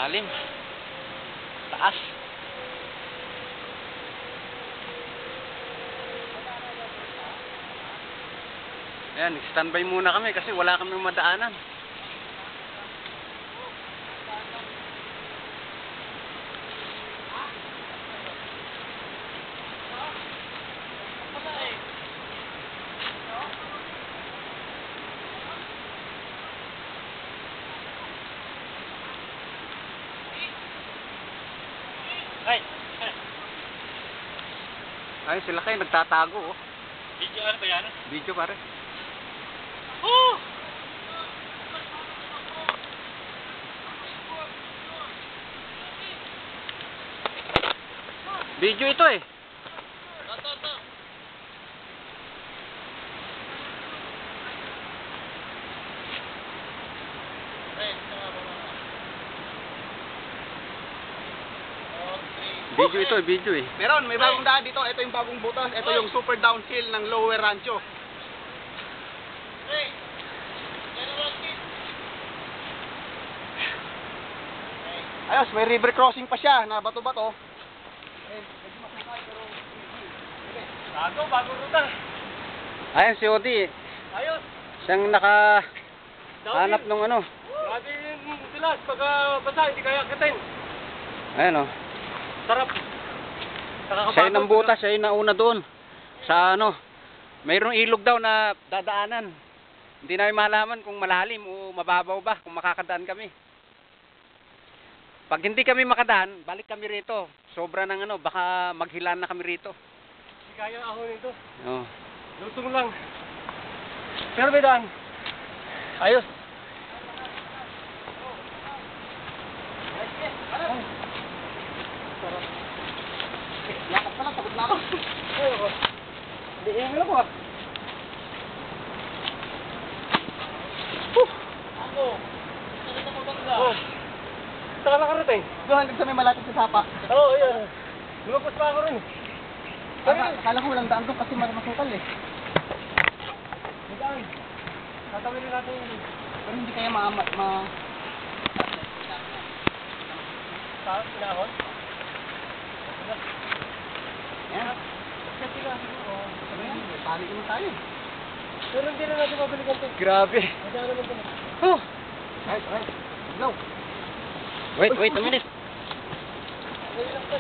Lalim. Taas. Ayan, standby muna kami kasi wala kaming madaanan. Ay, sila kayo nagtatago, oh. Video ano ba yan? Video pare. Oh! Video ito eh. Ito. Video ito eh, video eh. Meron, may bagong daan dito. Ito yung bagong butas. Ito yung super downhill ng Lower Rancho. Ayos, may river crossing pa siya na bato-bato. Bago ruta. Ayan si Odi eh. Ayos. Siyang nakahanap nung ano. Grabe yung bilas. Pagka basa, hindi kaya akitin. Ayan oh. Sarap. Siya yung nambutas, siya yung nauna doon. Sa ano, mayroong ilog daw na dadaanan. Hindi namin malaman kung malalim o mababaw ba, kung makakadaan kami. Pag hindi kami makadaan, balik kami rito. Sobra ng ano, baka maghilan na kami rito. Hindi kaya ako nito. Oh. Lutong lang. Pero may daan. Ayos. Lakad ka lang, pagod na ako. Hindi ingin ako ah. Ako. Oh. Saka nakarating. Doon hanggang sa may malapit sa sapa. Oo, yan. Lumagpas pa ako rin. Akala ko walang daan doon kasi masukal eh. May daan. Tatawin natin yun. Pero hindi kaya Saan? Pinahon? Ayan. Kasi nga. Panik naman tayo. Pero hindi na natin mabalikan ito. Grabe. Madaan naman ito. Oh. Right. Go. Wait a minute. Ngayon lang ito.